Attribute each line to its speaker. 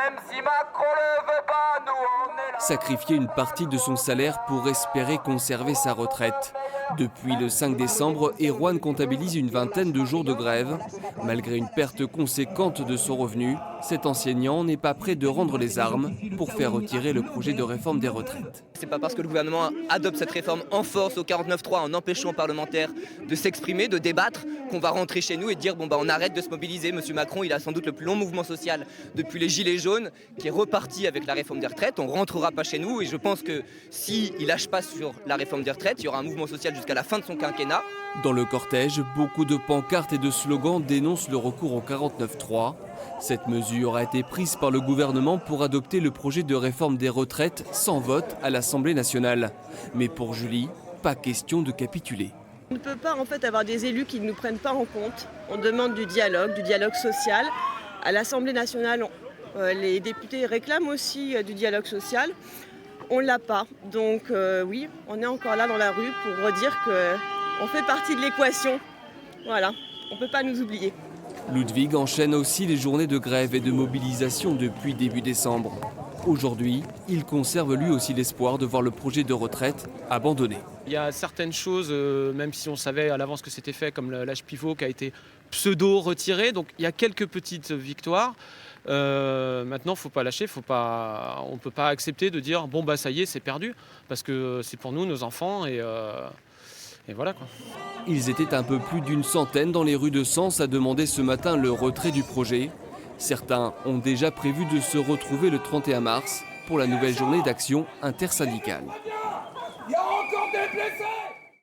Speaker 1: Même si Macron le veut pas, nous on est là.
Speaker 2: Sacrifier une partie de son salaire pour espérer conserver sa retraite. Depuis le 5 décembre, Erwan comptabilise une vingtaine de jours de grève. Malgré une perte conséquente de son revenu, cet enseignant n'est pas prêt de rendre les armes pour faire retirer le projet de réforme des retraites.
Speaker 3: C'est pas parce que le gouvernement adopte cette réforme en force au 49.3 en empêchant aux parlementaires de s'exprimer, de débattre, qu'on va rentrer chez nous et dire bon bah on arrête de se mobiliser. Monsieur Macron, il a sans doute le plus long mouvement social depuis les Gilets jaunes qui est reparti avec la réforme des retraites. On rentrera pas chez nous et je pense que s'il lâche pas sur la réforme des retraites, il y aura un mouvement social jusqu'à la fin de son quinquennat.
Speaker 2: Dans le cortège, beaucoup de pancartes et de slogans dénoncent le recours au 49.3. Cette mesure a été prise par le gouvernement pour adopter le projet de réforme des retraites sans vote à l'Assemblée nationale. Mais pour Julie, pas question de capituler.
Speaker 4: On ne peut pas en fait avoir des élus qui ne nous prennent pas en compte. On demande du dialogue social. À l'Assemblée nationale, les députés réclament aussi du dialogue social. On ne l'a pas. Donc oui, on est encore là dans la rue pour redire qu'on fait partie de l'équation. Voilà, on ne peut pas nous oublier.
Speaker 2: Ludwig enchaîne aussi les journées de grève et de mobilisation depuis début décembre. Aujourd'hui, il conserve lui aussi l'espoir de voir le projet de retraite abandonné.
Speaker 5: Il y a certaines choses, même si on savait à l'avance que c'était fait, comme l'âge pivot qui a été pseudo-retiré. Donc il y a quelques petites victoires. Maintenant, il ne faut pas lâcher, on ne peut pas accepter de dire bon bah ça y est, c'est perdu, parce que c'est pour nous, nos enfants, et voilà quoi.
Speaker 2: Ils étaient un peu plus d'une centaine dans les rues de Sens à demander ce matin le retrait du projet. Certains ont déjà prévu de se retrouver le 31 mars pour la nouvelle journée d'action intersyndicale.
Speaker 1: Il y a encore des blessés.